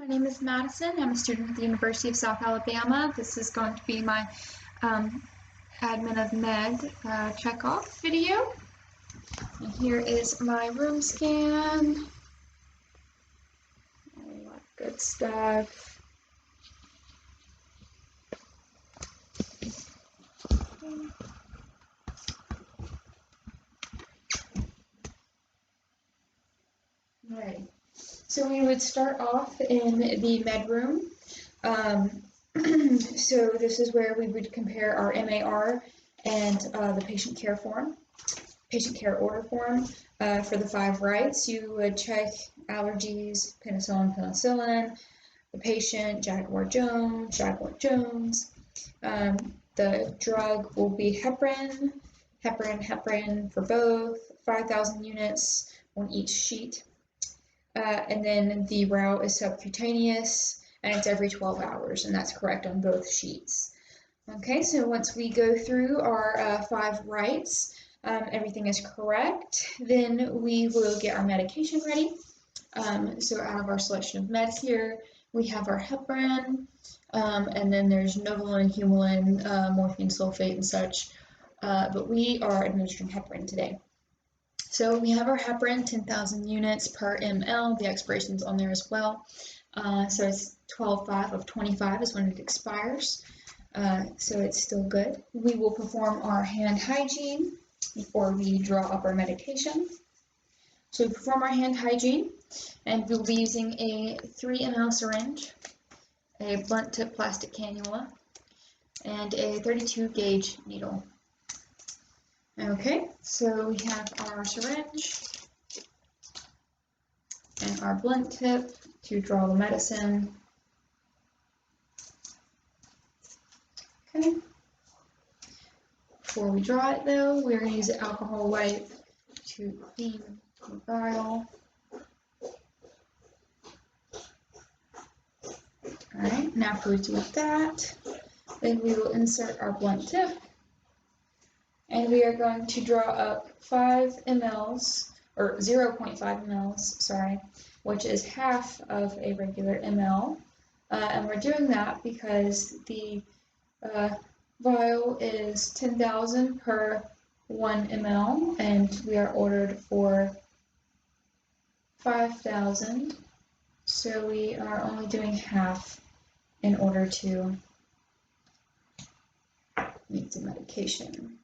My name is Madison. I'm a student at the University of South Alabama. This is going to be my Admin of Med checkoff video. And here is my room scan. All that good stuff. Alright, so we would start off in the med room. So this is where we would compare our MAR and the patient care order form for the 5 rights. You would check allergies, penicillin, the patient, Jaguar Jones. The drug will be heparin for both, 5,000 units on each sheet. And then the route is subcutaneous, and it's every 12 hours, and that's correct on both sheets. Okay, so once we go through our 5 rights, everything is correct, then we will get our medication ready. So out of our selection of meds here, we have our heparin, and then there's Novolin, Humulin, morphine sulfate, and such, but we are administering heparin today. So we have our heparin, 10,000 units per ml. The expiration's on there as well. So it's 12/5 of 25 is when it expires. So it's still good. We will perform our hand hygiene before we draw up our medication. So we perform our hand hygiene, and we'll be using a 3 ml syringe, a blunt tip plastic cannula, and a 32 gauge needle. Okay, so we have our syringe and our blunt tip to draw the medicine. Okay. Before we draw it though, we're going to use an alcohol wipe to clean the vial. Alright, now after we do that, then we will insert our blunt tip. And we are going to draw up 5 mLs, or 0.5 mLs, sorry, which is half of a regular ml. And we're doing that because the vial is 10,000 per 1 ml, and we are ordered for 5,000. So we are only doing half in order to meet the medication.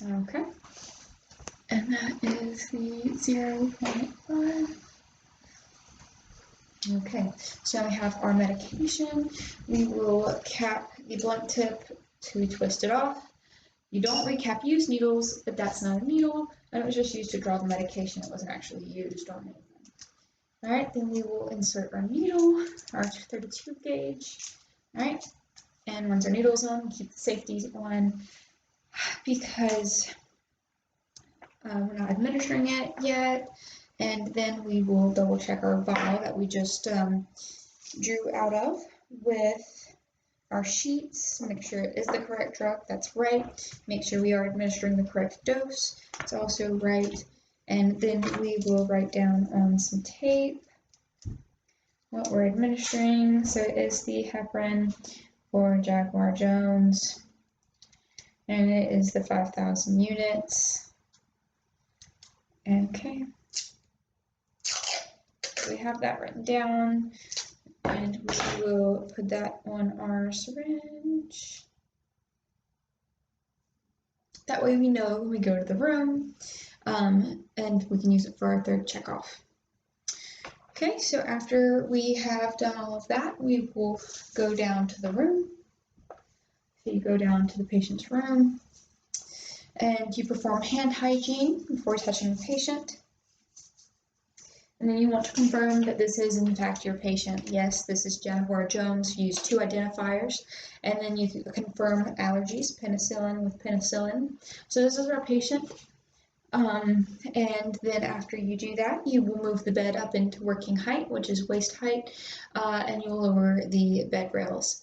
Okay, and that is the 0.5. Okay, so we have our medication. We will cap the blunt tip to twist it off. You don't recap used needles, but that's not a needle, and it was just used to draw the medication. It wasn't actually used on anything. Alright, then we will insert our needle, our 32 gauge. Alright, and once our needle's on, keep the safety on, because we're not administering it yet, and then we will double check our vial that we just drew out of with our sheets, make sure it is the correct drug, that's right, make sure we are administering the correct dose, it's also right, and then we will write down on some tape what we're administering. So it is the heparin for Jaguar Jones, and it is the 5,000 units. Okay, we have that written down, and we will put that on our syringe. That way we know when we go to the room, and we can use it for our 3rd checkoff. Okay, so after we have done all of that, we will go down to the room. So you go down to the patient's room, and you perform hand hygiene before touching the patient. And then you want to confirm that this is in fact your patient. Yes, this is Jaguar Jones. You use 2 identifiers, and then you confirm allergies, penicillin with penicillin. So this is our patient. And then after you do that, you will move the bed up into working height, which is waist height, and you'll lower the bed rails.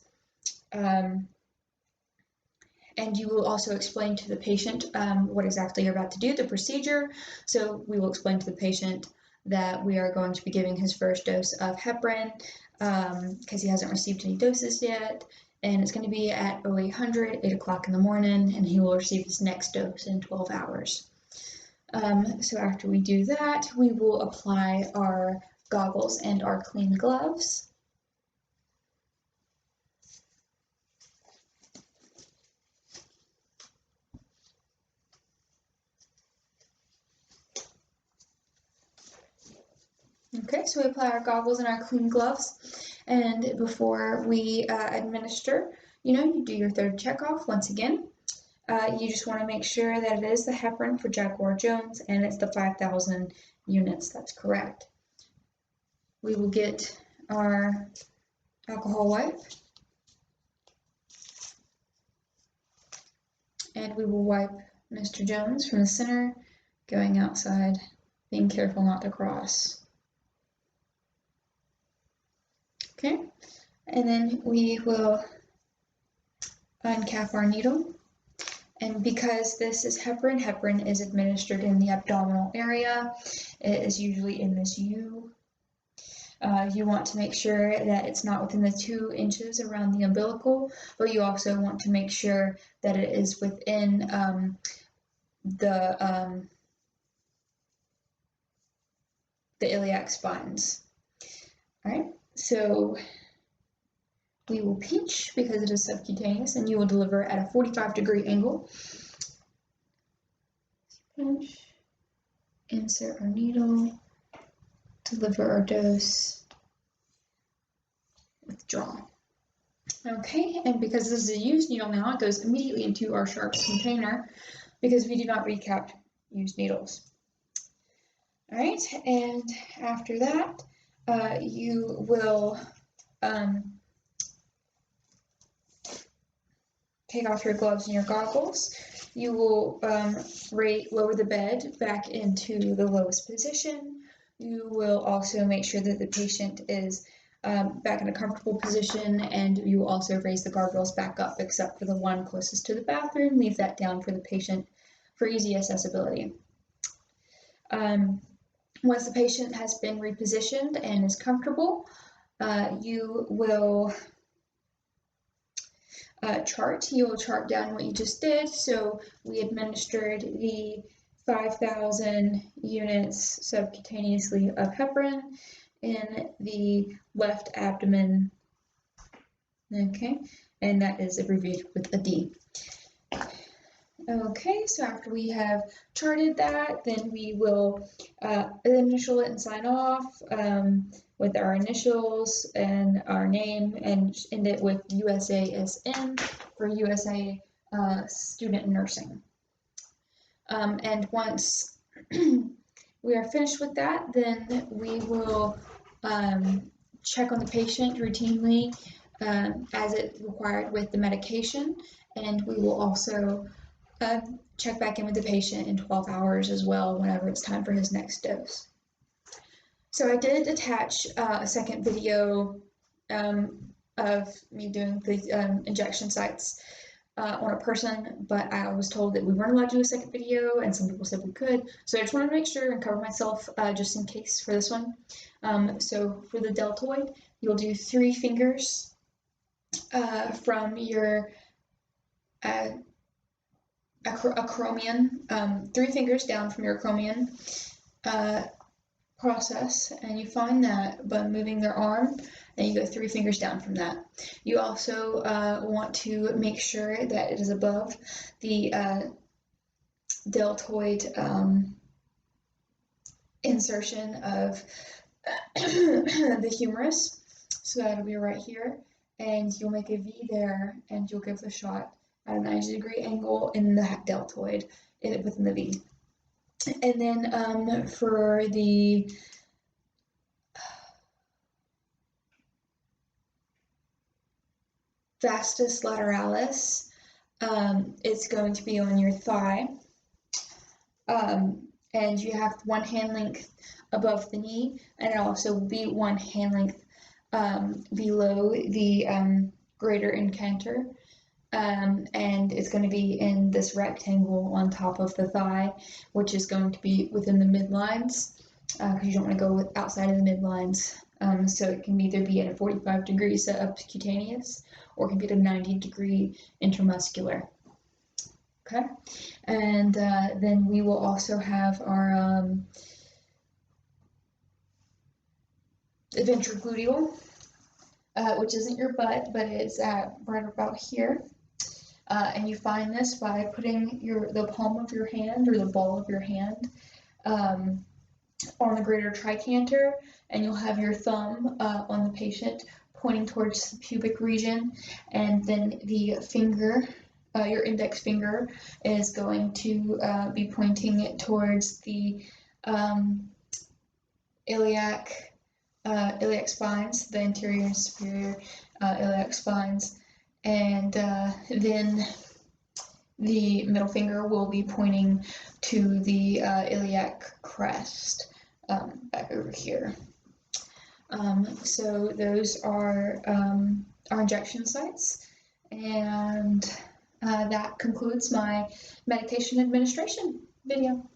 And you will also explain to the patient what exactly you're about to do, the procedure. So we will explain to the patient that we are going to be giving his first dose of heparin because he hasn't received any doses yet. And it's going to be at 0800, 8 o'clock in the morning, and he will receive his next dose in 12 hours. So after we do that, we will apply our goggles and our clean gloves. Okay, so we apply our goggles and our clean gloves, and before we administer, you do your third check off once again. You just want to make sure that it is the heparin for Jaguar Jones and it's the 5,000 units. That's correct. We will get our alcohol wipe, and we will wipe Mr. Jones from the center, going outside, being careful not to cross. Okay, and then we will uncap our needle. And because this is heparin, heparin is administered in the abdominal area. It is usually in this U. You want to make sure that it's not within the 2 inches around the umbilical, but you also want to make sure that it is within the iliac spines. All right, so we will pinch because it is subcutaneous, and you will deliver at a 45-degree angle. Pinch, insert our needle, deliver our dose, withdraw. Okay, and because this is a used needle now, it goes immediately into our sharps container because we do not recap used needles. All right, and after that, you will take off your gloves and your goggles. You will lower the bed back into the lowest position. You will also make sure that the patient is back in a comfortable position, and you will also raise the guardrails back up except for the one closest to the bathroom. Leave that down for the patient for easy accessibility. Once the patient has been repositioned and is comfortable, you will chart. You will chart down what you just did. So we administered the 5,000 units subcutaneously of heparin in the left abdomen. Okay, and that is abbreviated with a D. Okay, so after we have charted that, then we will initial it and sign off with our initials and our name, and end it with USASN for USA Student Nursing. And once we are finished with that, then we will check on the patient routinely as it's required with the medication, and we will also check back in with the patient in 12 hours as well whenever it's time for his next dose. So I did attach a second video of me doing the injection sites on a person, but I was told that we weren't allowed to do a second video, and some people said we could. So I just wanted to make sure and cover myself just in case for this one. So for the deltoid, you'll do 3 fingers from your acromion, 3 fingers down from your acromion process, and you find that by moving their arm, and you go 3 fingers down from that. You also want to make sure that it is above the deltoid insertion of the humerus. So that'll be right here, and you'll make a V there, and you'll give the shot at a 90-degree angle in the deltoid within the V. And then for the vastus lateralis, it's going to be on your thigh, and you have 1 hand length above the knee, and it also will be 1 hand length below the greater incanter. And it's going to be in this rectangle on top of the thigh, which is going to be within the midlines. because you don't want to go outside of the midlines. So it can either be at a 45-degree subcutaneous, or it can be at a 90-degree intramuscular. Okay, and then we will also have our ventrogluteal, which isn't your butt, but it's right about here. And you find this by putting the palm of your hand or the ball of your hand on the greater trichanter, and you'll have your thumb on the patient pointing towards the pubic region, and then the finger, your index finger, is going to be pointing towards the iliac spines, the anterior and superior iliac spines, and then the middle finger will be pointing to the iliac crest back over here. So those are our injection sites, and that concludes my medication administration video.